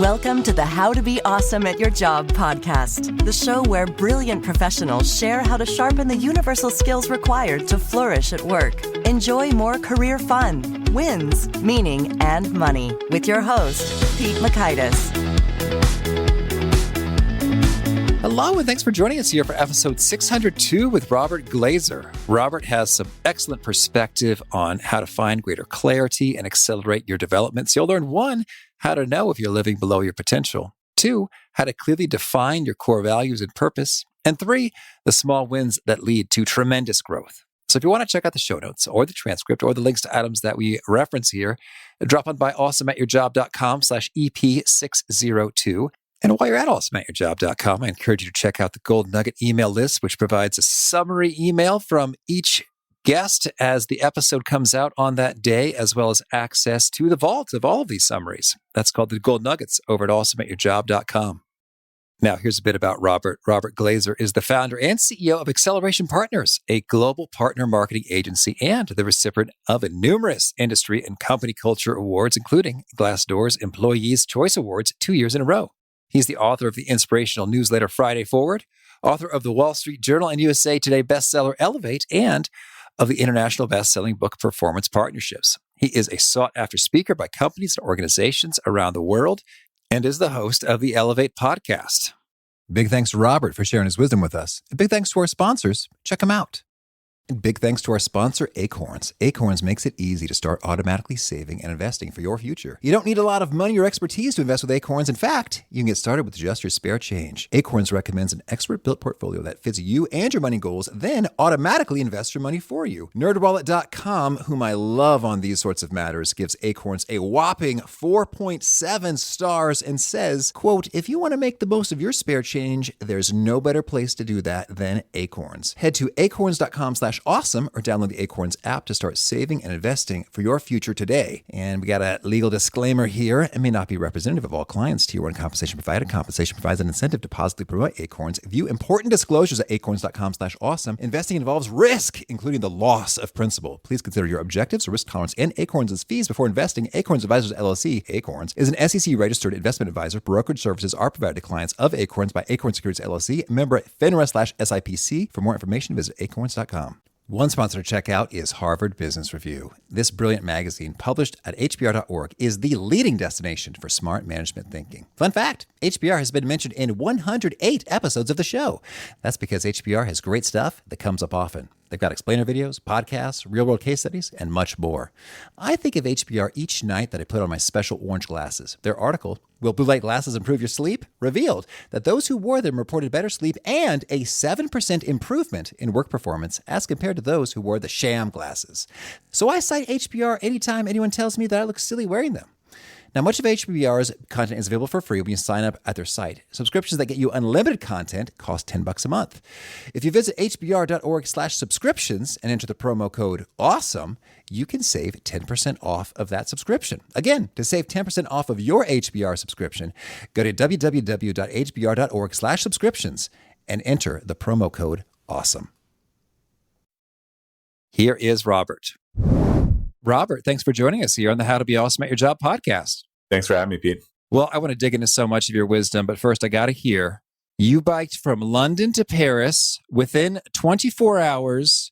Welcome to the How to Be Awesome at Your Job podcast, the show where brilliant professionals share how to sharpen the universal skills required to flourish at work. Enjoy more career fun, wins, meaning, and money with your host, Pete Makaitis. Hello, and thanks for joining us here for episode 602 with Robert Glazer. Robert has some excellent perspective on how to find greater clarity and accelerate your development. So you'll learn 1, how to know if you're living below your potential. 2, how to clearly define your core values and purpose. And 3, the small wins that lead to tremendous growth. So if you want to check out the show notes or the transcript or the links to items that we reference here, drop on by awesomeatyourjob.com/EP602. And while you're at awesomeatyourjob.com, I encourage you to check out the Gold Nugget email list, which provides a summary email from each guest as the episode comes out on that day, as well as access to the vault of all of these summaries. That's called the Gold Nuggets over at awesomeatyourjob.com. Now, here's a bit about Robert. Robert Glazer is the founder and CEO of Acceleration Partners, a global partner marketing agency and the recipient of numerous industry and company culture awards, including Glassdoor's Employees' Choice Awards 2 years in a row. He's the author of the inspirational newsletter Friday Forward, author of the Wall Street Journal and USA Today bestseller Elevate, and of the international best-selling book Performance Partnerships. He is a sought-after speaker by companies and organizations around the world and is the host of the Elevate podcast. Big thanks to Robert for sharing his wisdom with us. And big thanks to our sponsors. Check them out. And big thanks to our sponsor, Acorns. Acorns makes it easy to start automatically saving and investing for your future. You don't need a lot of money or expertise to invest with Acorns. In fact, you can get started with just your spare change. Acorns recommends an expert-built portfolio that fits you and your money goals, then automatically invests your money for you. NerdWallet.com, whom I love on these sorts of matters, gives Acorns a whopping 4.7 stars and says, quote, if you want to make the most of your spare change, there's no better place to do that than Acorns. Head to acorns.com/awesome or download the Acorns app to start saving and investing for your future today. And we got a legal disclaimer here. It may not be representative of all clients. Tier 1 compensation provided. Compensation provides an incentive to positively promote Acorns. View important disclosures at acorns.com/awesome. Investing involves risk, including the loss of principal. Please consider your objectives, risk tolerance, and Acorns' fees before investing. Acorns Advisors LLC, Acorns, is an SEC-registered investment advisor. Brokerage services are provided to clients of Acorns by Acorns Securities LLC, member FINRA/SIPC. For more information, visit acorns.com. One sponsor to check out is Harvard Business Review. This brilliant magazine, published at hbr.org, is the leading destination for smart management thinking. Fun fact, HBR has been mentioned in 108 episodes of the show. That's because HBR has great stuff that comes up often. They've got explainer videos, podcasts, real-world case studies, and much more. I think of HBR each night that I put on my special orange glasses. Their article, Will Blue Light Glasses Improve Your Sleep?, revealed that those who wore them reported better sleep and a 7% improvement in work performance as compared to those who wore the sham glasses. So I cite HBR anytime anyone tells me that I look silly wearing them. Now, much of HBR's content is available for free when you sign up at their site. Subscriptions that get you unlimited content cost $10 a month. If you visit hbr.org/subscriptions and enter the promo code AWESOME, you can save 10% off of that subscription. Again, to save 10% off of your HBR subscription, go to www.hbr.org/subscriptions and enter the promo code AWESOME. Here is Robert. Robert, thanks for joining us here on the How to Be Awesome at Your Job podcast. Thanks for having me, Pete. Well, I want to dig into so much of your wisdom, but first I got to hear, you biked from London to Paris within 24 hours.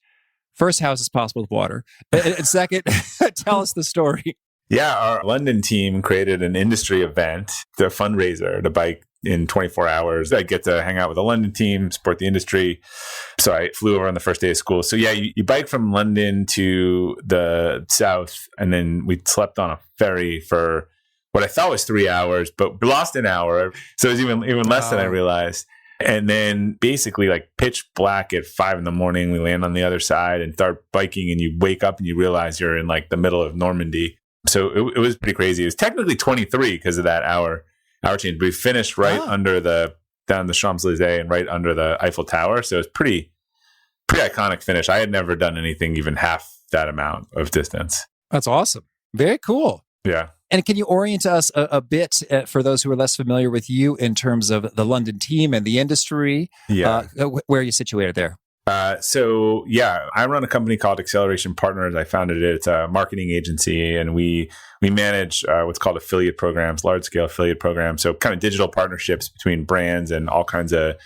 First, how is this possible with water? And second, tell us the story. Yeah, our London team created an industry event, the fundraiser to bike in 24 hours. I get to hang out with the London team, support the industry. So I flew over on the first day of school. So yeah, you bike from London to the south, and then we slept on a ferry for what I thought was 3 hours, but we lost an hour. So it was even less than I realized. And then basically like pitch black at 5 a.m, we land on the other side and start biking, and you wake up and you realize you're in like the middle of Normandy. So it was pretty crazy. It was technically 23 because of that hour change. We finished right under down the Champs-Elysees and right under the Eiffel Tower. So it was pretty iconic finish. I had never done anything even half that amount of distance. That's awesome. Very cool. Yeah. And can you orient us a bit for those who are less familiar with you in terms of the London team and the industry? Yeah. Where are you situated there? So yeah, I run a company called Acceleration Partners. I founded it. It's a marketing agency, and we We manage what's called affiliate programs, large scale affiliate programs. So kind of digital partnerships between brands and all kinds of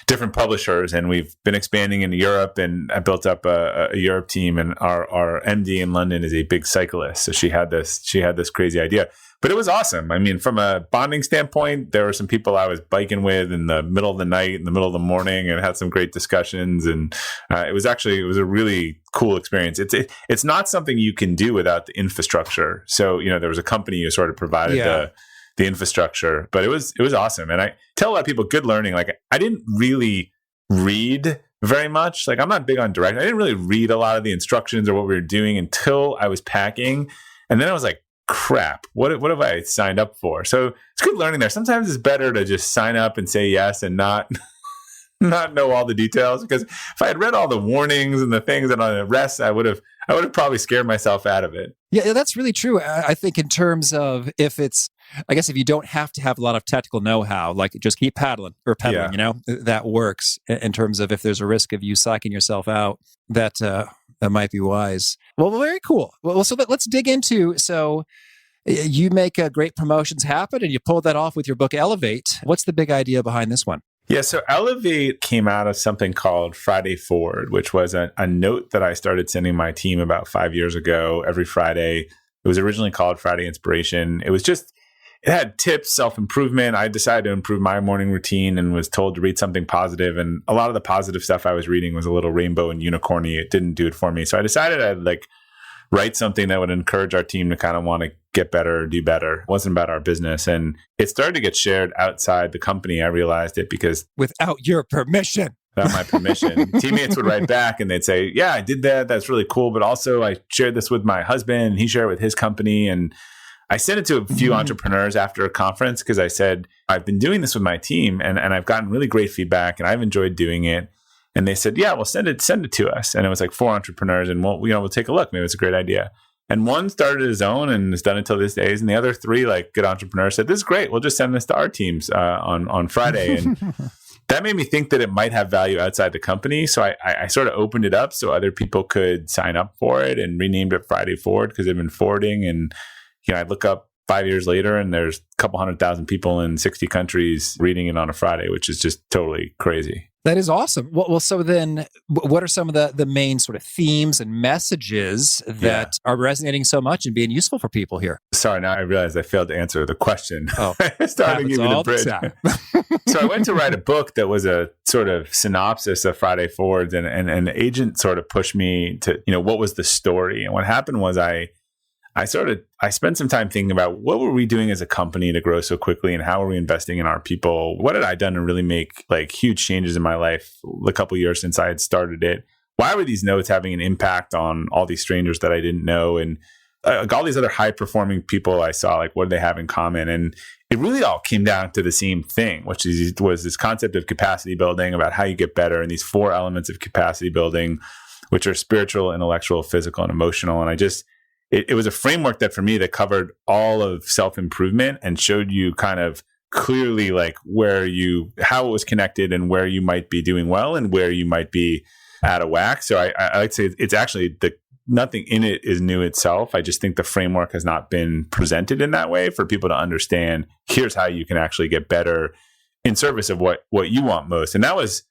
different publishers. And we've been expanding into Europe, and I built up a Europe team, and our MD in London is a big cyclist. So she had this crazy idea, but it was awesome. I mean, from a bonding standpoint, there were some people I was biking with in the middle of the night, in the middle of the morning, and had some great discussions. And it was a really cool experience. It's not something you can do without the infrastructure. So, there was a company who sort of provided the infrastructure, but it was awesome. And I tell a lot of people, good learning. Like, I didn't really read very much. Like, I'm not big on direct. I didn't really read a lot of the instructions or what we were doing until I was packing. And then I was like, crap, what have I signed up for? So it's good learning there. Sometimes it's better to just sign up and say yes and not know all the details, because if I had read all the warnings and the things and all the rest, I would have probably scared myself out of it. Yeah, that's really true. I think in terms of if you don't have to have a lot of technical know-how, like just keep pedaling, that works in terms of if there's a risk of you psyching yourself out, that might be wise. Well, very cool. Well, so let's dig into, so you make great promotions happen and you pull that off with your book, Elevate. What's the big idea behind this one? Yeah, so Elevate came out of something called Friday Forward, which was a note that I started sending my team about 5 years ago every Friday. It was originally called Friday Inspiration. It had tips, self-improvement. I decided to improve my morning routine and was told to read something positive. And a lot of the positive stuff I was reading was a little rainbow and unicorny. It didn't do it for me. So I decided I'd write something that would encourage our team to kind of want to get better or do better. It wasn't about our business. And it started to get shared outside the company. I realized it because without your permission. Without my permission. Teammates would write back and they'd say, yeah, I did that. That's really cool. But also I shared this with my husband and he shared it with his company. And I sent it to a few entrepreneurs after a conference because I said, I've been doing this with my team and I've gotten really great feedback and I've enjoyed doing it. And they said, yeah, well, send it to us. And it was like 4 entrepreneurs and we'll take a look. Maybe it's a great idea. And one started his own and has done it till this day. And the other 3 good entrepreneurs said, this is great. We'll just send this to our teams on Friday. And that made me think that it might have value outside the company. So I sort of opened it up so other people could sign up for it and renamed it Friday Forward because they've been forwarding. And I look up 5 years later and there's a couple 100,000 people in 60 countries reading it on a Friday, which is just totally crazy. That is awesome. Well, so then what are some of the main sort of themes and messages that are resonating so much and being useful for people here? Sorry, now I realized I failed to answer the question. Oh, starting to give you the bridge. So I went to write a book that was a sort of synopsis of Friday Forwards, and an agent sort of pushed me to, what was the story? And what happened was I spent some time thinking about what were we doing as a company to grow so quickly and how are we investing in our people? What had I done to really make huge changes in my life a couple of years since I had started it? Why were these notes having an impact on all these strangers that I didn't know? And all these other high performing people I saw, what do they have in common? And it really all came down to the same thing, which was this concept of capacity building, about how you get better, and these 4 elements of capacity building, which are spiritual, intellectual, physical, and emotional. And it was a framework that for me that covered all of self-improvement and showed you kind of clearly how it was connected and where you might be doing well and where you might be out of whack. So I like to say it's actually nothing in it is new itself. I just think the framework has not been presented in that way for people to understand, here's how you can actually get better in service of what you want most. And that was,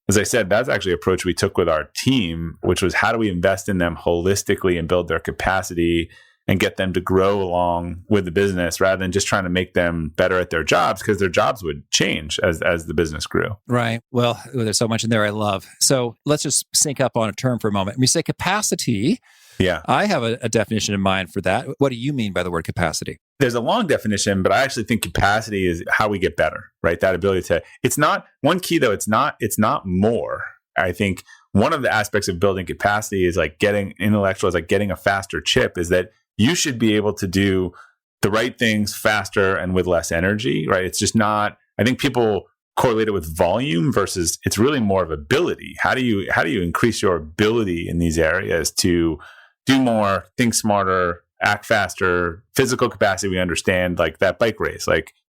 as I said, that's actually an approach we took with our team, which was how do we invest in them holistically and build their capacity and get them to grow along with the business rather than just trying to make them better at their jobs, because their jobs would change as the business grew. Right. Well, there's so much in there I love. So let's just sync up on a term for a moment. When you say capacity, I have a definition in mind for that. What do you mean by the word capacity? There's a long definition, but I actually think capacity is how we get better, right? That ability to, it's not one key though. It's not more. I think one of the aspects of building capacity is getting intellectual, is getting a faster chip, is that you should be able to do the right things faster and with less energy, right? It's just not, I think people correlate it with volume versus it's really more of ability. How do you increase your ability in these areas to do more, think smarter, act faster? Physical capacity, we understand, that bike race.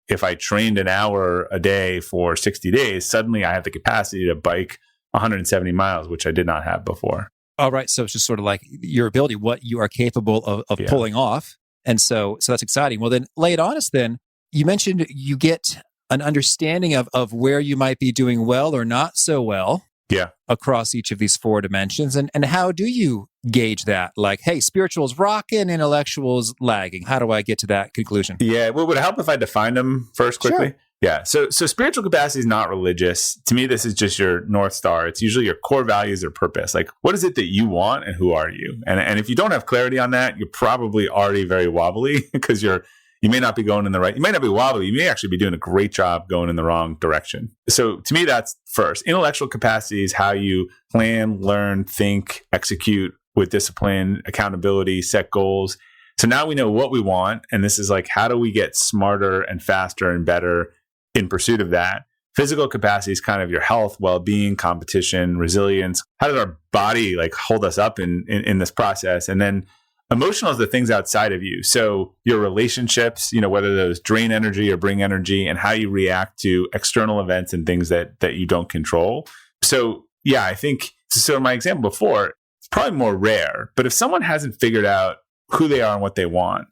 If I trained an hour a day for 60 days, suddenly I have the capacity to bike 170 miles, which I did not have before. All right. So it's just sort of your ability, what you are capable of pulling off. And so that's exciting. Well, then lay it on us then. You mentioned you get an understanding of where you might be doing well or not so well. Yeah. Across each of these 4 dimensions. And how do you gauge that? Like, hey, spiritual's rocking, intellectual's lagging. How do I get to that conclusion? Yeah. Well, would it help if I define them first quickly? Sure. Yeah. So spiritual capacity is not religious. To me, this is just your North Star. It's usually your core values or purpose. Like, what is it that you want and who are you? And if you don't have clarity on that, you're probably already very wobbly because you may not be going in the right, you may not be wobbly. You may actually be doing a great job going in the wrong direction. So to me, that's first. Intellectual capacity is how you plan, learn, think, execute with discipline, accountability, set goals. So now we know what we want. And this is like, how do we get smarter and faster and better in pursuit of that? Physical capacity is kind of your health, well-being, competition, resilience. How does our body like hold us up in this process? And then emotional is the things outside of you. So your relationships, whether those drain energy or bring energy, and how you react to external events and things that you don't control. So yeah, I think, so in my example before, it's probably more rare, but if someone hasn't figured out who they are and what they want,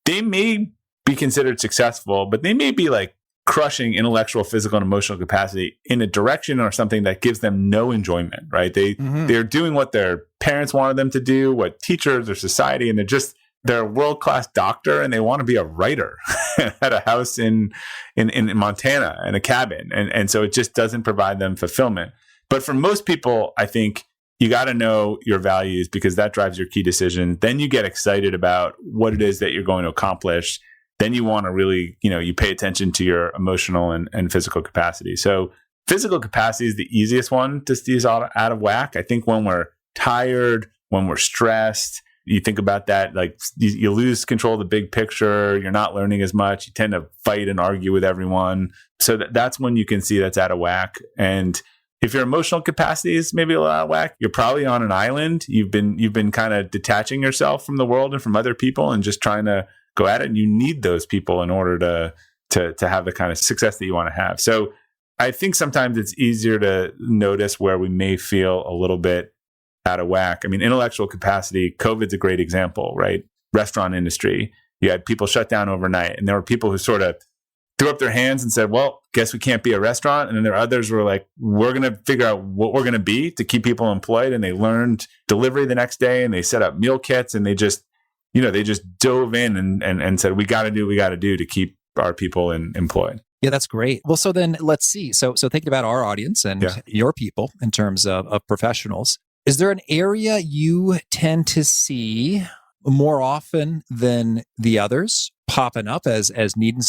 they may be considered successful, but they may be like crushing intellectual, physical, and emotional capacity in a direction or something that gives them no enjoyment, right? They're doing what their parents wanted them to do, what teachers or society, and they're a world-class doctor and they want to be a writer at a house in Montana in a cabin. And so it just doesn't provide them fulfillment. But for most people, I think you got to know your values because that drives your key decisions. Then you get excited about what it is that you're going to accomplish. Then you want to really, you pay attention to your emotional and physical capacity. So physical capacity is the easiest one to see out of whack. I think when we're tired, when we're stressed, you think about that, like you lose control of the big picture. You're not learning as much. You tend to fight and argue with everyone. So that's when you can see that's out of whack. And if your emotional capacity is maybe a little out of whack, you're probably on an island. You've been kind of detaching yourself from the world and from other people and just trying to go at it. And you need those people in order to have the kind of success that you want to have. So I think sometimes it's easier to notice where we may feel a little bit out of whack. I mean, intellectual capacity, COVID's a great example, right? Restaurant industry. You had people shut down overnight, and there were people who sort of threw up their hands and said, well, guess we can't be a restaurant. And then there are others who were like, we're going to figure out what we're going to be to keep people employed. And they learned delivery the next day, and they set up meal kits, and they just dove in and said, we got to do to keep our people employed. Yeah, that's great. Well, so then let's see. So thinking about our audience and your people in terms of professionals, is there an area you tend to see more often than the others popping up as needing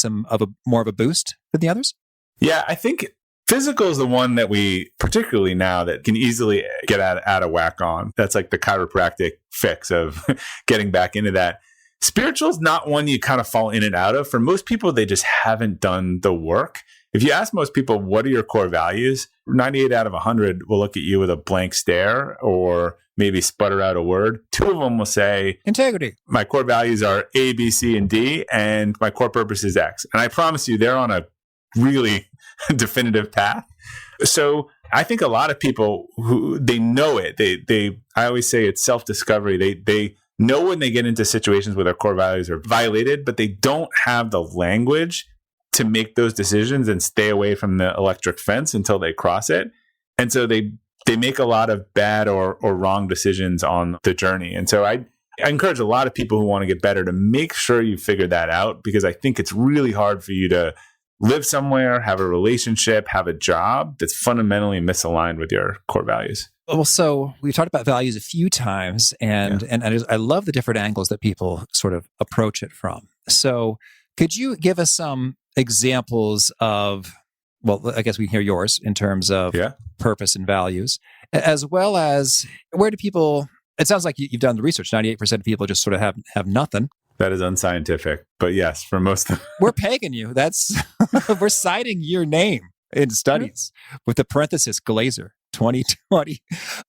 more of a boost than the others? Yeah, I think physical is the one that we, particularly now, that can easily get out of whack on. That's like the chiropractic fix of getting back into that. Spiritual is not one you kind of fall in and out of. For most people, they just haven't done the work. If you ask most people, what are your core values? 98 out of 100 will look at you with a blank stare or maybe sputter out a word. 2 of them will say, integrity. My core values are A, B, C, and D, and my core purpose is X. And I promise you, they're on a really definitive path. So I think a lot of people who they know it, I always say it's self-discovery. They know when they get into situations where their core values are violated, but they don't have the language to make those decisions and stay away from the electric fence until they cross it. And so they make a lot of bad or wrong decisions on the journey. And so I encourage a lot of people who want to get better to make sure you figure that out, because I think it's really hard for you to live somewhere, have a relationship, have a job that's fundamentally misaligned with your core values. Well, so we've talked about values a few times, and I love the different angles that people sort of approach it from. So could you give us some examples of, well, I guess we can hear yours in terms of purpose and values, as well as where do people, it sounds like you've done the research, 98% of people just sort of have nothing. That is unscientific, but yes, for most of them. We're pegging you. We're citing your name in studies with the parenthesis Glazer 2020.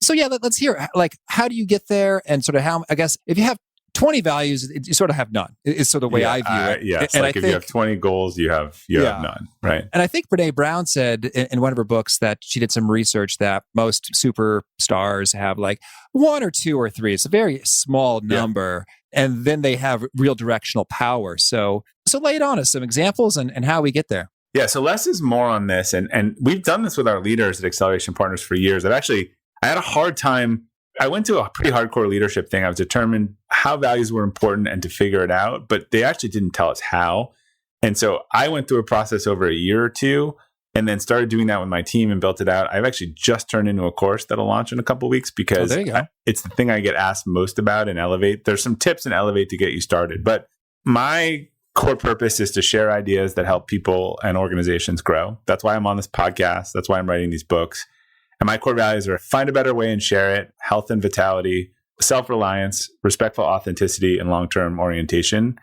So let's hear, like, how do you get there, and sort of how, I guess, if you have 20 values, you sort of have none. It's sort of the way I view it. Yes, and like if you have 20 goals, you have none, right? And I think Brene Brown said in one of her books that she did some research that most superstars have like 1 or 2 or 3. It's a very small number and then they have real directional power. So lay it on us, some examples and how we get there. Yeah, so less is more on this. And we've done this with our leaders at Acceleration Partners for years. I had a hard time. I went to a pretty hardcore leadership thing. I was determined how values were important and to figure it out, but they actually didn't tell us how. And so I went through a process over a year or two and then started doing that with my team and built it out. I've actually just turned into a course that'll launch in a couple of weeks because it's the thing I get asked most about in Elevate. There's some tips in Elevate to get you started, but my core purpose is to share ideas that help people and organizations grow. That's why I'm on this podcast. That's why I'm writing these books. And my core values are find a better way and share it, health and vitality, self-reliance, respectful authenticity, and long-term orientation.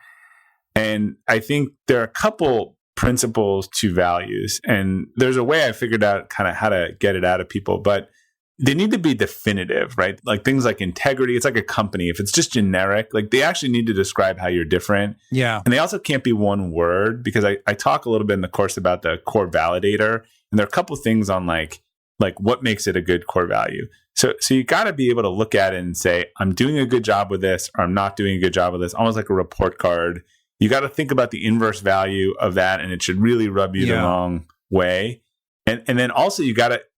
And I think there are a couple principles to values. And there's a way I figured out kind of how to get it out of people, but they need to be definitive, right? Like things like integrity. It's like a company. If it's just generic, like they actually need to describe how you're different. Yeah. And they also can't be one word because I talk a little bit in the course about the core validator. And there are a couple things on like what makes it a good core value. So you got to be able to look at it and say, I'm doing a good job with this, or I'm not doing a good job with this, almost like a report card. You got to think about the inverse value of that, and it should really rub you the wrong way. And then also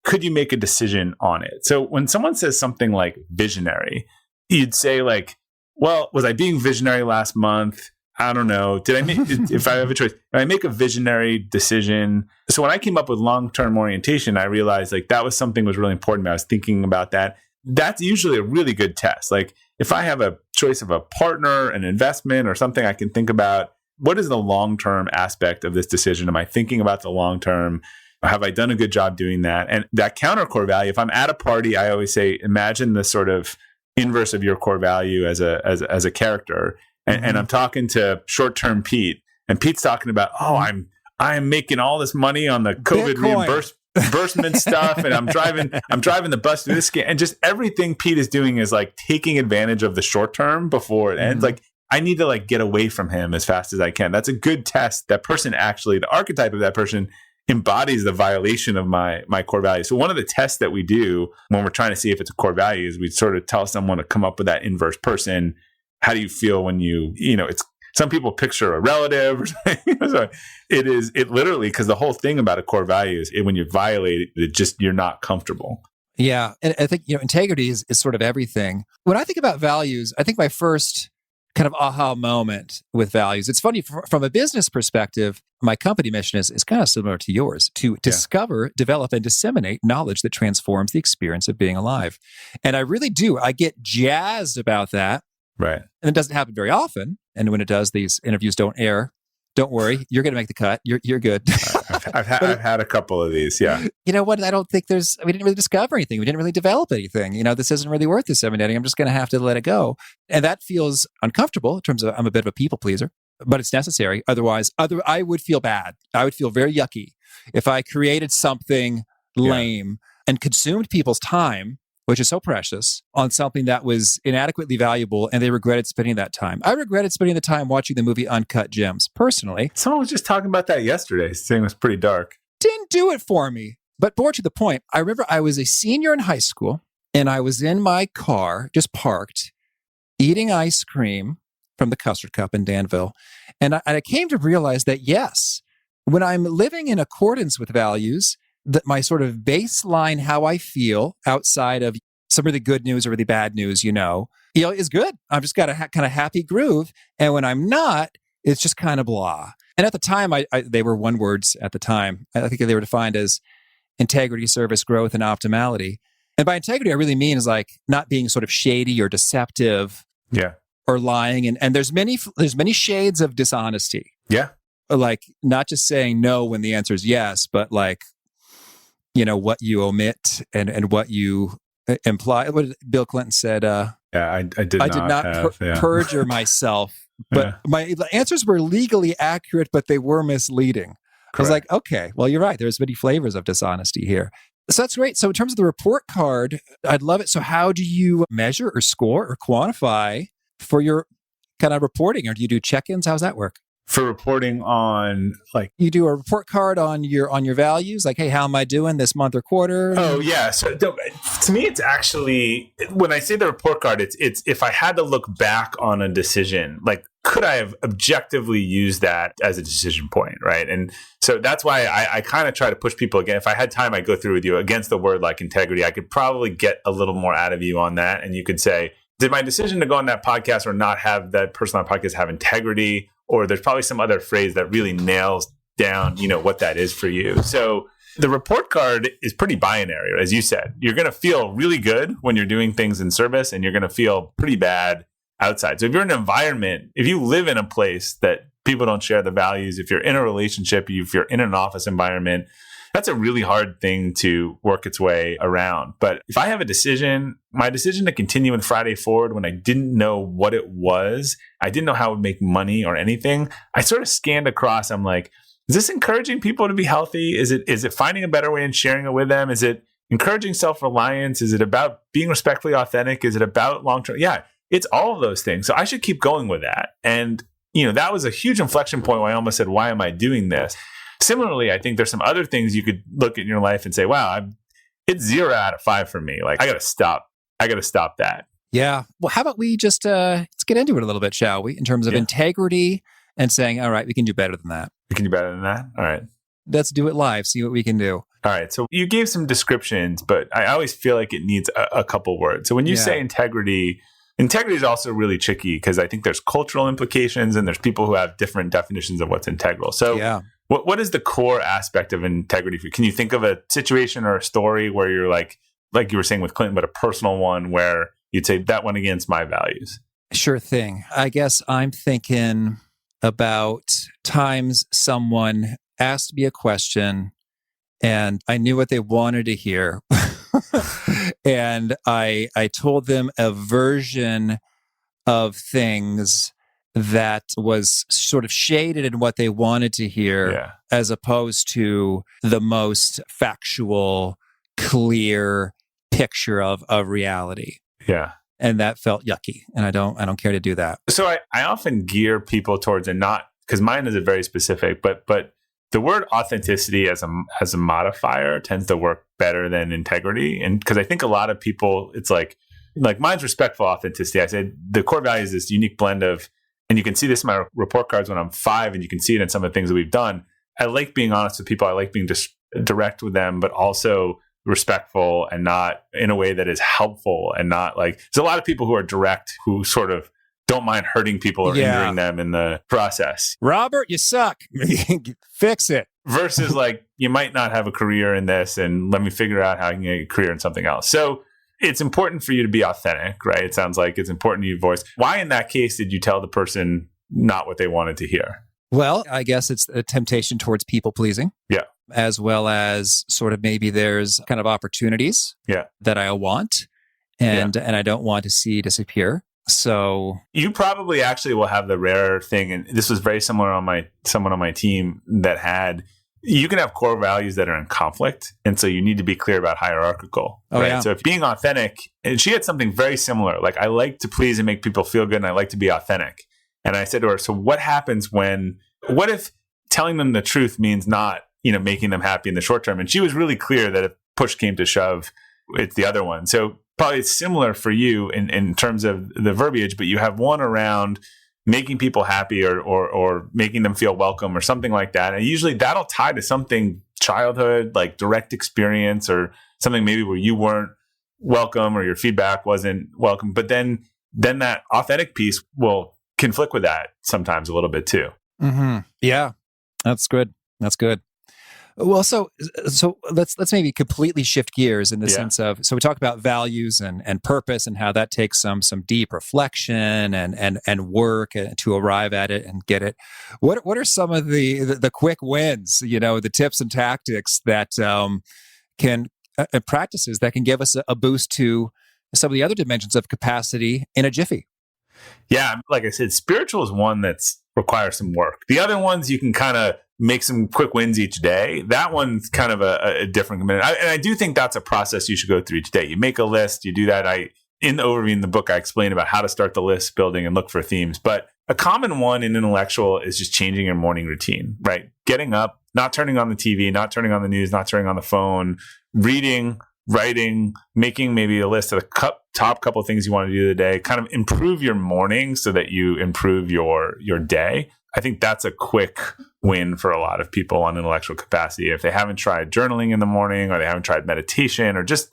could you make a decision on it? So when someone says something like visionary, you'd say like, well, was I being visionary last month? I don't know. Did I make, if I have a choice, did I make a visionary decision? So when I came up with long-term orientation, I realized like that was something that was really important to me. I was thinking about that. That's usually a really good test. Like if I have a choice of a partner, an investment, or something I can think about, what is the long-term aspect of this decision? Am I thinking about the long-term? Have I done a good job doing that? And that counter core value, if I'm at a party, I always say, imagine the sort of inverse of your core value as a character. And I'm talking to short-term Pete, and Pete's talking about, I'm making all this money on the COVID reimbursement stuff, and I'm driving the bus to this game, and just everything Pete is doing is like taking advantage of the short term before it ends. Like I need to like get away from him as fast as I can. That's a good test. That person actually, the archetype of that person embodies the violation of my core value. So one of the tests that we do when we're trying to see if it's a core value is we sort of tell someone to come up with that inverse person. How do you feel when it's some people picture a relative or something. So it literally, because the whole thing about a core value is when you violate it, you're not comfortable. Yeah. And I think, integrity is sort of everything. When I think about values, I think my first kind of aha moment with values, it's funny from a business perspective, my company mission is kind of similar to yours, to discover, develop, and disseminate knowledge that transforms the experience of being alive. And I really do. I get jazzed about that. Right. And it doesn't happen very often. And when it does, these interviews don't air. Don't worry. You're going to make the cut. You're good. I've had a couple of these. Yeah. You know what? I don't think we didn't really discover anything. We didn't really develop anything. This isn't really worth disseminating. I'm just going to have to let it go. And that feels uncomfortable in terms of I'm a bit of a people pleaser, but it's necessary. Otherwise, I would feel bad. I would feel very yucky if I created something lame and consumed people's time, which is so precious, on something that was inadequately valuable, and they regretted spending that time. I regretted spending the time watching the movie Uncut Gems, personally. Someone was just talking about that yesterday, saying it was pretty dark. Didn't do it for me. But more to the point, I remember I was a senior in high school, and I was in my car, just parked, eating ice cream from the Custard Cup in Danville. And I came to realize that, yes, when I'm living in accordance with values, that my sort of baseline, how I feel outside of some really good news or really bad news, is good. I've just got a kind of happy groove. And when I'm not, it's just kind of blah. And at the time, they were one words at the time. I think they were defined as integrity, service, growth, and optimality. And by integrity, I really mean is like not being sort of shady or deceptive, or lying. And there's many shades of dishonesty. Yeah, like not just saying no when the answer is yes, but like what you omit and what you imply. What Bill Clinton said. I did not perjure myself, but my answers were legally accurate, but they were misleading. Correct. I was like, okay, well, you're right. There's many flavors of dishonesty here. So that's great. So in terms of the report card, I'd love it. So how do you measure or score or quantify for your kind of reporting? Or do you do check-ins? How's that work? For reporting on like You do a report card on your values, like, hey, how am I doing this month or quarter? Oh yeah. So to me, it's actually, when I say the report card, it's if I had to look back on a decision, like could I have objectively used that as a decision point, right? And so that's why I kind of try to push people again. If I had time, I'd go through with you against the word like integrity. I could probably get a little more out of you on that, and you could say, did my decision to go on that podcast or not have that person on the podcast have integrity? Or there's probably some other phrase that really nails down, what that is for you. So the report card is pretty binary, as you said. You're going to feel really good when you're doing things in service, and you're going to feel pretty bad outside. So if you're in an environment, if you live in a place that people don't share the values, if you're in a relationship, if you're in an office environment, that's a really hard thing to work its way around. But if I have a decision, my decision to continue in Friday Forward when I didn't know what it was, I didn't know how it would make money or anything, I sort of scanned across. I'm like, is this encouraging people to be healthy? Is it finding a better way and sharing it with them? Is it encouraging self-reliance? Is it about being respectfully authentic? Is it about long-term? Yeah, it's all of those things. So I should keep going with that. And, that was a huge inflection point where I almost said, why am I doing this? Similarly, I think there's some other things you could look at in your life and say, wow, it's 0 out of 5 for me. Like, I got to stop. I got to stop that. Yeah. Well, how about we just, let's get into it a little bit, shall we? In terms of integrity and saying, all right, we can do better than that. We can do better than that? All right. Let's do it live. See what we can do. All right. So you gave some descriptions, but I always feel like it needs a couple words. So when you say integrity is also really tricky because I think there's cultural implications and there's people who have different definitions of what's integral. So what is the core aspect of integrity for you? Can you think of a situation or a story where you're like you were saying with Clinton, but a personal one where you'd say that went against my values? Sure thing. I guess I'm thinking about times someone asked me a question and I knew what they wanted to hear. And I told them a version of things that was sort of shaded in what they wanted to hear, as opposed to the most factual, clear picture of reality. Yeah. And that felt yucky. And I don't care to do that. So I often gear people towards, and not because mine is a very specific, but the word authenticity as a modifier tends to work better than integrity. And because I think a lot of people, it's like mine's respectful authenticity. I said the core value is this unique blend of, and you can see this in my report cards when I'm 5, and you can see it in some of the things that we've done. I like being honest with people. I like being direct with them, but also respectful and not in a way that is helpful, and not like, there's a lot of people who are direct who sort of don't mind hurting people or injuring them in the process. Robert, you suck. Fix it. Versus like, you might not have a career in this, and let me figure out how I can get a career in something else. So it's important for you to be authentic, right? It sounds like it's important to you voice. Why in that case did you tell the person not what they wanted to hear? Well, I guess it's a temptation towards people pleasing. Yeah. As well as sort of maybe there's kind of opportunities that I want and I don't want to see disappear. So you probably actually will have the rare thing, and this was very similar on someone on my team that had, you can have core values that are in conflict. And so you need to be clear about hierarchical, right? Yeah. So if being authentic, and she had something very similar, like I like to please and make people feel good, and I like to be authentic. And I said to her, so what happens what if telling them the truth means not, making them happy in the short term? And she was really clear that if push came to shove, it's the other one. So probably it's similar for you in terms of the verbiage, but you have one around making people happy or making them feel welcome or something like that. And usually that'll tie to something childhood, like direct experience, or something maybe where you weren't welcome or your feedback wasn't welcome. But then that authentic piece will conflict with that sometimes a little bit too. Mm-hmm. Yeah, that's good. That's good. Well, so let's maybe completely shift gears in the sense of, so we talk about values and purpose and how that takes some deep reflection and work to arrive at it and get it. What are some of the quick wins, the tips and tactics that can practices that can give us a boost to some of the other dimensions of capacity in a jiffy? Yeah, like I said, spiritual is one that's requires some work. The other ones you can kind of make some quick wins each day. That one's kind of a different commitment. And I do think that's a process you should go through each day. You make a list, you do that. In the overview in the book, I explain about how to start the list building and look for themes. But a common one in intellectual is just changing your morning routine, right? Getting up, not turning on the TV, not turning on the news, not turning on the phone, reading, writing, making maybe a list of the top couple of things you want to do today, kind of improve your morning so that you improve your day. I think that's a quick win for a lot of people on intellectual capacity. If they haven't tried journaling in the morning, or they haven't tried meditation, or just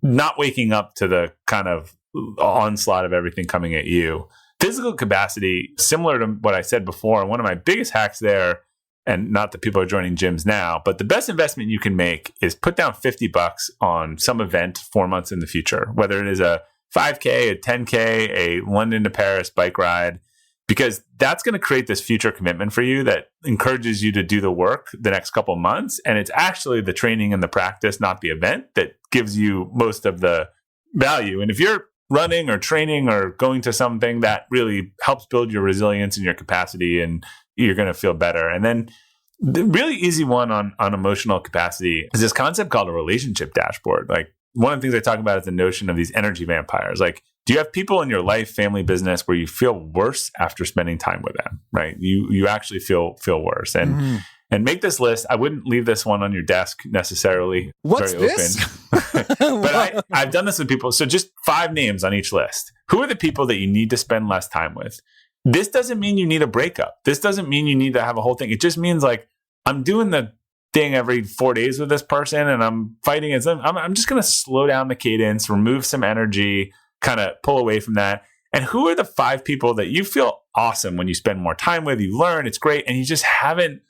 not waking up to the kind of onslaught of everything coming at you. Physical capacity, similar to what I said before, one of my biggest hacks there, and not that people are joining gyms now, but the best investment you can make is put down $50 on some event 4 months in the future, whether it is a 5K, a 10K, a London to Paris bike ride, because that's going to create this future commitment for you that encourages you to do the work the next couple of months. And it's actually the training and the practice, not the event, that gives you most of the value. And if you're running or training or going to something, that really helps build your resilience and your capacity, and you're going to feel better. And then the really easy one on emotional capacity is this concept called a relationship dashboard. Like, one of the things I talk about is the notion of these energy vampires. Like, do you have people in your life, family, business where you feel worse after spending time with them, right? You actually feel worse. And make this list. I wouldn't leave this one on your desk necessarily. What's very this? Open. But I've done this with people. So just 5 names on each list. Who are the people that you need to spend less time with? This doesn't mean you need a breakup. This doesn't mean you need to have a whole thing. It just means, like, I'm doing the thing every 4 days with this person and I'm fighting it. I'm just going to slow down the cadence, remove some energy, kind of pull away from that. And who are the 5 people that you feel awesome when you spend more time with, you learn, it's great, and you just haven't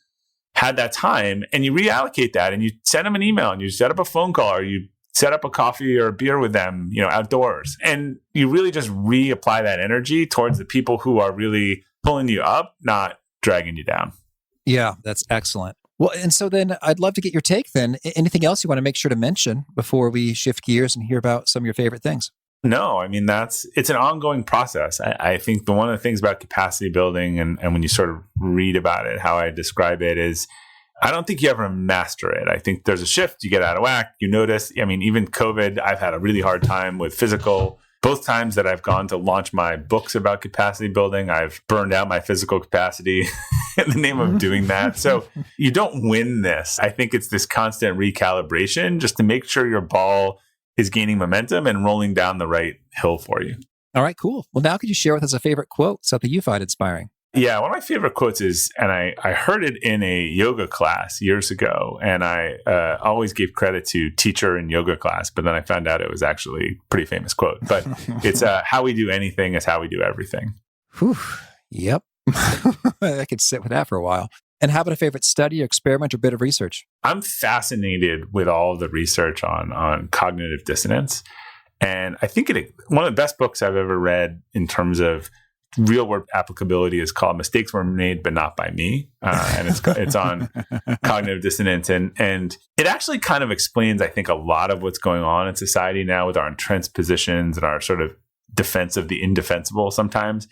had that time, and you reallocate that, and you send them an email, and you set up a phone call, or you set up a coffee or a beer with them, outdoors. And you really just reapply that energy towards the people who are really pulling you up, not dragging you down. Yeah, that's excellent. Well, and so then I'd love to get your take then. Anything else you want to make sure to mention before we shift gears and hear about some of your favorite things? No, I mean, it's an ongoing process. I think one of the things about capacity building, and when you sort of read about it, how I describe it is, I don't think you ever master it. I think there's a shift, you get out of whack, you notice. I mean, even COVID, I've had a really hard time with physical. Both times that I've gone to launch my books about capacity building, I've burned out my physical capacity in the name of doing that. So you don't win this. I think it's this constant recalibration just to make sure your ball is gaining momentum and rolling down the right hill for you. All right, cool. Well, now could you share with us a favorite quote, something you find inspiring? Yeah, one of my favorite quotes is, and I heard it in a yoga class years ago, and I always gave credit to teacher in yoga class, but then I found out it was actually a pretty famous quote. But it's how we do anything is how we do everything. Whew. Yep. I could sit with that for a while. And how about a favorite study or experiment or bit of research? I'm fascinated with all of the research on cognitive dissonance. And I think one of the best books I've ever read in terms of real world applicability is called Mistakes Were Made, But Not By Me. And it's on cognitive dissonance. And it actually kind of explains, I think, a lot of what's going on in society now with our entrenched positions and our sort of defense of the indefensible sometimes,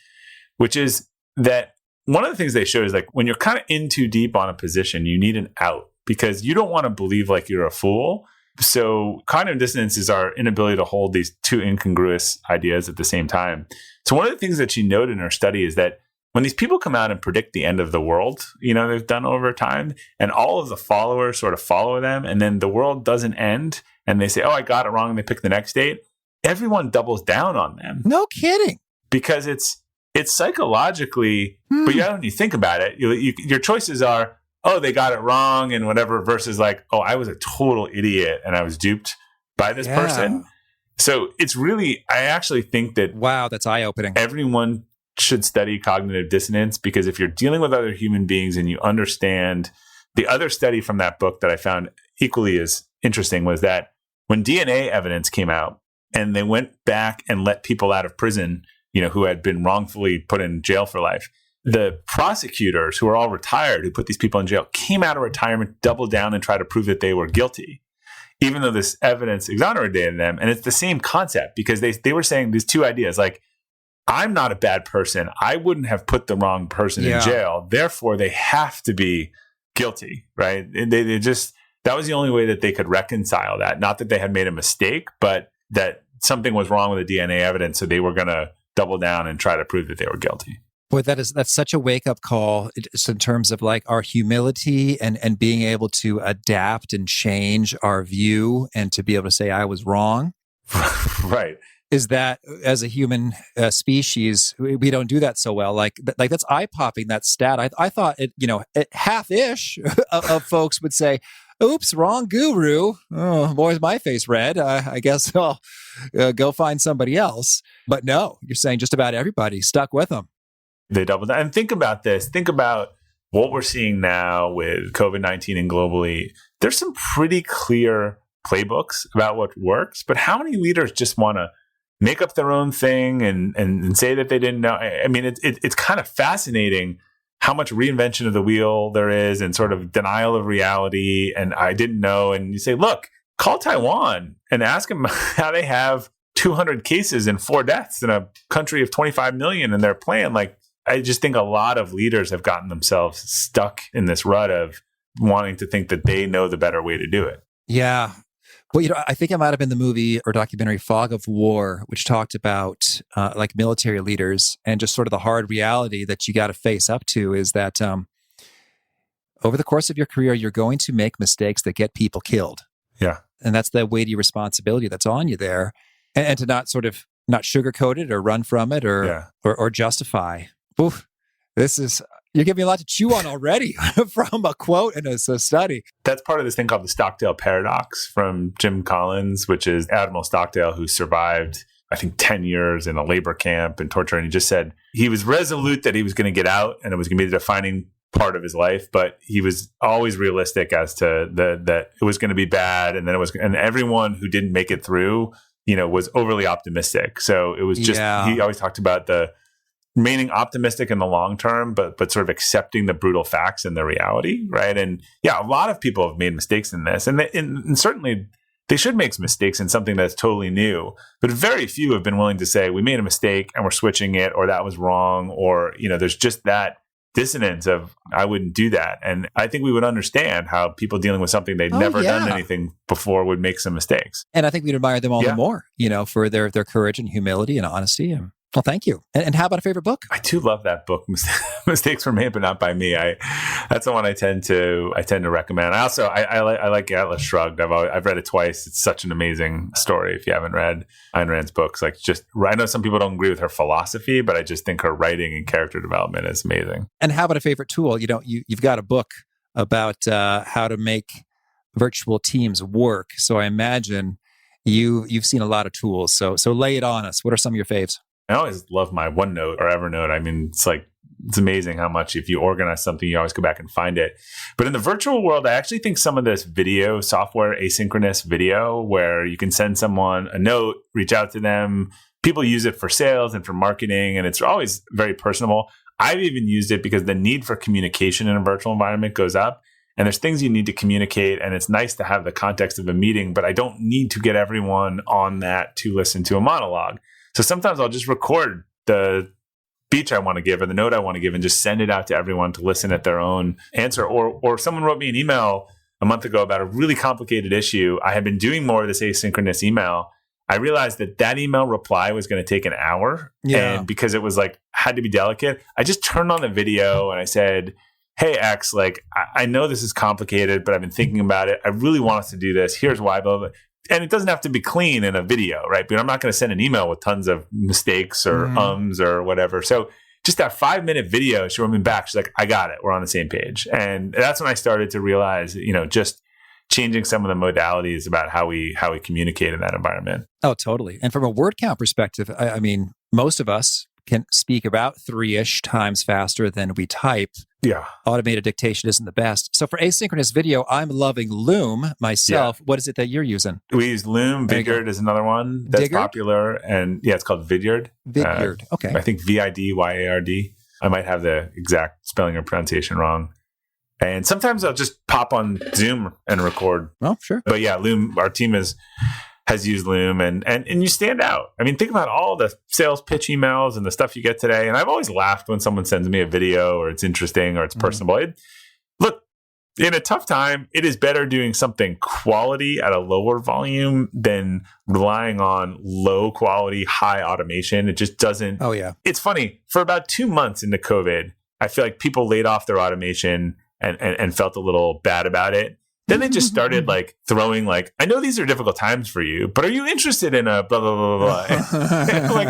which is that one of the things they show is, like, when you're kind of in too deep on a position, you need an out because you don't want to believe like you're a fool. So cognitive dissonance is our inability to hold these two incongruous ideas at the same time. So one of the things that she noted in her study is that when these people come out and predict the end of the world, they've done over time, and all of the followers sort of follow them, and then the world doesn't end, and they say, oh, I got it wrong, and they pick the next date, everyone doubles down on them. No kidding. Because it's psychologically, but when you think about it, your choices are, oh, they got it wrong and whatever, versus like, oh, I was a total idiot and I was duped by this person. So it's really, I actually think that, wow, that's eye-opening. Everyone should study cognitive dissonance, because if you're dealing with other human beings and you understand, the other study from that book that I found equally as interesting was that when DNA evidence came out and they went back and let people out of prison, who had been wrongfully put in jail for life, the prosecutors, who are all retired, who put these people in jail, came out of retirement, doubled down, and tried to prove that they were guilty, even though this evidence exonerated them. And it's the same concept, because they were saying these two ideas, like, I'm not a bad person. I wouldn't have put the wrong person in jail. Therefore, they have to be guilty, right? And they just, that was the only way that they could reconcile that. Not that they had made a mistake, but that something was wrong with the DNA evidence. So they were going to double down and try to prove that they were guilty. Boy, that's such a wake up call just in terms of like our humility and being able to adapt and change our view and to be able to say I was wrong. Right. Is that as a human species, we don't do that so well. Like that's eye popping, that stat. I thought half-ish of folks would say, oops, wrong guru. Oh, boy, is my face red. I guess I'll go find somebody else. But no, you're saying just about everybody stuck with them. They doubled down. And think about this. Think about what we're seeing now with COVID-19 and globally. There's some pretty clear playbooks about what works, but how many leaders just want to make up their own thing and say that they didn't know? I mean, it's kind of fascinating how much reinvention of the wheel there is and sort of denial of reality. And I didn't know. And you say, look, call Taiwan and ask them how they have 200 cases and 4 deaths in a country of 25 million in their plan. Like, I just think a lot of leaders have gotten themselves stuck in this rut of wanting to think that they know the better way to do it. Yeah. Well, I think it might have been the movie or documentary Fog of War, which talked about like military leaders and just sort of the hard reality that you got to face up to is that over the course of your career, you're going to make mistakes that get people killed. Yeah. And that's the weighty responsibility that's on you there. And to not sort of not sugarcoat it or run from it or justify. Oof, you're giving me a lot to chew on already from a quote and a study. That's part of this thing called the Stockdale paradox from Jim Collins, which is Admiral Stockdale, who survived, I think, 10 years in a labor camp and torture. And he just said he was resolute that he was going to get out and it was going to be the defining part of his life, but he was always realistic as to that it was going to be bad. And then and everyone who didn't make it through, was overly optimistic. So it was just, he always talked about the remaining optimistic in the long term, but sort of accepting the brutal facts and the reality, right? And a lot of people have made mistakes in this, and certainly they should make mistakes in something that's totally new. But very few have been willing to say we made a mistake and we're switching it, or that was wrong, or there's just that dissonance of I wouldn't do that. And I think we would understand how people dealing with something they'd never done anything before would make some mistakes. And I think we'd admire them all the more, for their courage and humility and honesty. Well, thank you. And how about a favorite book? I do love that book, Mistakes Were Made, but Not by Me. That's the one I tend to recommend. I like Atlas Shrugged. I've read it twice. It's such an amazing story. If you haven't read Ayn Rand's books, I know some people don't agree with her philosophy, but I just think her writing and character development is amazing. And how about a favorite tool? You've got a book about how to make virtual teams work. So I imagine you've seen a lot of tools. So lay it on us. What are some of your faves? I always love my OneNote or Evernote. I mean, it's amazing how much if you organize something, you always go back and find it. But in the virtual world, I actually think some of this video software, asynchronous video, where you can send someone a note, reach out to them. People use it for sales and for marketing, and it's always very personable. I've even used it because the need for communication in a virtual environment goes up. And there's things you need to communicate, and it's nice to have the context of a meeting, but I don't need to get everyone on that to listen to a monologue. So sometimes I'll just record the speech I want to give or the note I want to give and just send it out to everyone to listen at their own answer. Or someone wrote me an email a month ago about a really complicated issue. I had been doing more of this asynchronous email. I realized that email reply was going to take an hour. Yeah. And because it was had to be delicate, I just turned on the video and I said, hey, X, I know this is complicated, but I've been thinking about it. I really want us to do this. Here's why, blah, blah. And it doesn't have to be clean in a video, right? But I'm not going to send an email with tons of mistakes or ums or whatever. So just that 5-minute video, she wrote me back. She's like, I got it. We're on the same page. And that's when I started to realize, just changing some of the modalities about how we communicate in that environment. Oh, totally. And from a word count perspective, I mean, most of us can speak about 3-ish times faster than we type. Yeah. Automated dictation isn't the best. So for asynchronous video, I'm loving Loom myself. Yeah. What is it that you're using? We use Loom. Vidyard is another one that's popular. And it's called Vidyard. Vidyard. Okay. I think Vidyard. I might have the exact spelling or pronunciation wrong. And sometimes I'll just pop on Zoom and record. Oh, sure. But yeah, Loom, our team has used Loom and you stand out. I mean, think about all the sales pitch emails and the stuff you get today. And I've always laughed when someone sends me a video or it's interesting or it's personable. Look, In a tough time, it is better doing something quality at a lower volume than relying on low quality, high automation. It just doesn't. Oh, yeah. It's funny. For about 2 months into COVID, I feel like people laid off their automation and felt a little bad about it. Then they just started like throwing like, I know these are difficult times for you, but are you interested in a blah, blah, blah, blah, blah. And like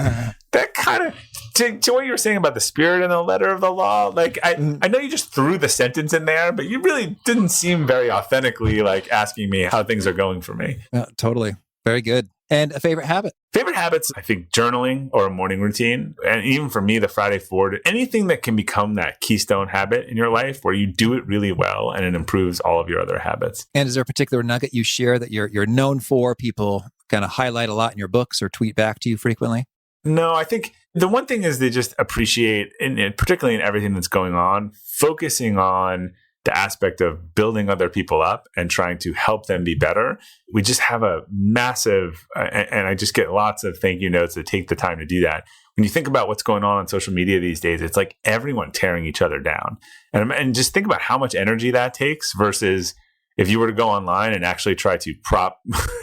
that kind of, to what you were saying about the spirit and the letter of the law, like I know you just threw the sentence in there, but you really didn't seem very authentically like asking me how things are going for me. Totally. Very good. And a favorite habit? Favorite habits, I think journaling or a morning routine. And even for me, the Friday forward, anything that can become that keystone habit in your life where you do it really well and it improves all of your other habits. And is there a particular nugget you share that you're known for, people kind of highlight a lot in your books or tweet back to you frequently? No, I think the one thing is they just appreciate, and particularly in everything that's going on, focusing on the aspect of building other people up and trying to help them be better. We just have a massive, and I just get lots of thank you notes that take the time to do that. When you think about what's going on social media these days, it's like everyone tearing each other down. And just think about how much energy that takes versus if you were to go online and actually try to prop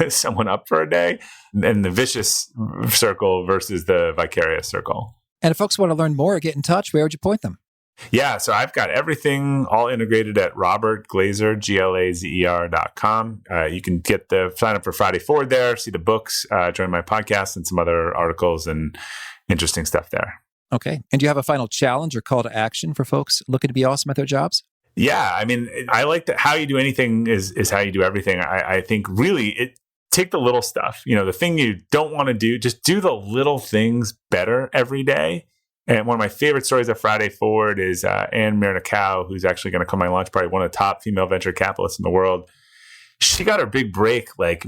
someone up for a day, and the vicious circle versus the vicarious circle. And if folks want to learn more or get in touch, where would you point them? Yeah, so I've got everything all integrated at robertglazer, glazer.com. You can get sign up for Friday Forward there, see the books, join my podcast and some other articles and interesting stuff there. Okay. And do you have a final challenge or call to action for folks looking to be awesome at their jobs? Yeah, I mean, I like that how you do anything is how you do everything. I think really take the little stuff. You know, the thing you don't want to do, just do the little things better every day. And one of my favorite stories of Friday Forward is Anne Marnicow, who's actually going to come to my lunch party, one of the top female venture capitalists in the world. She got her big break, like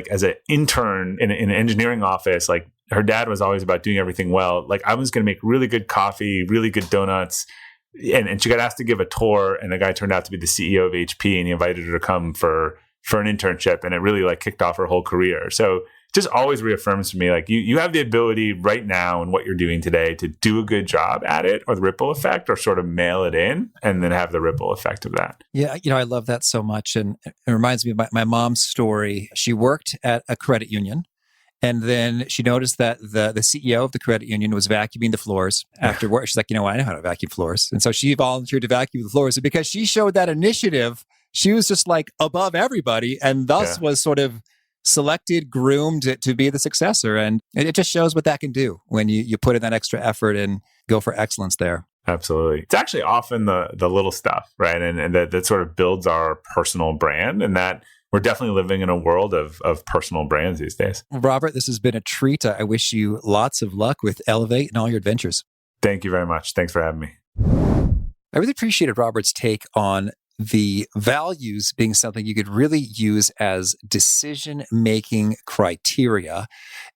as an intern in an engineering office. Like her dad was always about doing everything well. Like I was going to make really good coffee, really good donuts. And she got asked to give a tour, and the guy turned out to be the CEO of HP, and he invited her to come for an internship, and it really like kicked off her whole career. So just always reaffirms to me, like you have the ability right now and what you're doing today to do a good job at it, or the ripple effect, or sort of mail it in and then have the ripple effect of that. Yeah, I love that so much. And it reminds me of my mom's story. She worked at a credit union, and then she noticed that the CEO of the credit union was vacuuming the floors after work. She's like, I know how to vacuum floors. And so she volunteered to vacuum the floors. And because she showed that initiative, she was just like above everybody, and thus was sort of selected, groomed to be the successor. And it just shows what that can do when you put in that extra effort and go for excellence there. Absolutely. It's actually often the little stuff, right? And that sort of builds our personal brand, and that we're definitely living in a world of personal brands these days. Robert, this has been a treat. I wish you lots of luck with Elevate and all your adventures. Thank you very much. Thanks for having me. I really appreciated Robert's take on the values being something you could really use as decision-making criteria.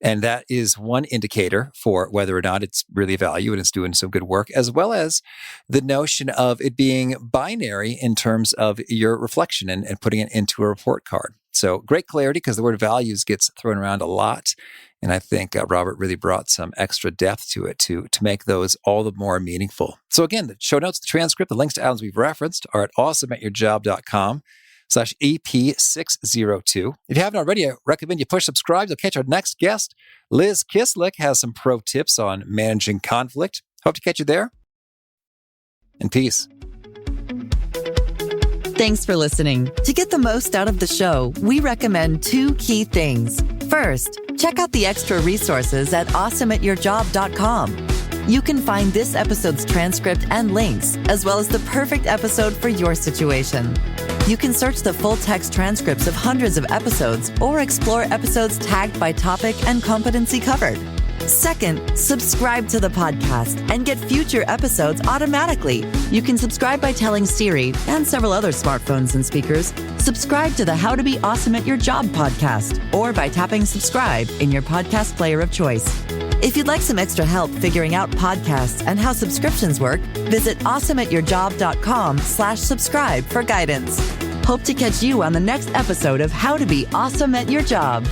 And that is one indicator for whether or not it's really a value and it's doing some good work, as well as the notion of it being binary in terms of your reflection and putting it into a report card. So great clarity, because the word values gets thrown around a lot. And I think Robert really brought some extra depth to it to make those all the more meaningful. So again, the show notes, the transcript, the links to items we've referenced are at awesomeatyourjob.com/EP602. If you haven't already, I recommend you push subscribe. You'll catch our next guest. Liz Kislick has some pro tips on managing conflict. Hope to catch you there. And peace. Thanks for listening. To get the most out of the show, we recommend 2 key things. First, check out the extra resources at awesomeatyourjob.com. You can find this episode's transcript and links, as well as the perfect episode for your situation. You can search the full text transcripts of hundreds of episodes or explore episodes tagged by topic and competency covered. Second, subscribe to the podcast and get future episodes automatically. You can subscribe by telling Siri and several other smartphones and speakers, subscribe to the How to Be Awesome at Your Job podcast, or by tapping subscribe in your podcast player of choice. If you'd like some extra help figuring out podcasts and how subscriptions work, visit awesomeatyourjob.com/subscribe for guidance. Hope to catch you on the next episode of How to Be Awesome at Your Job.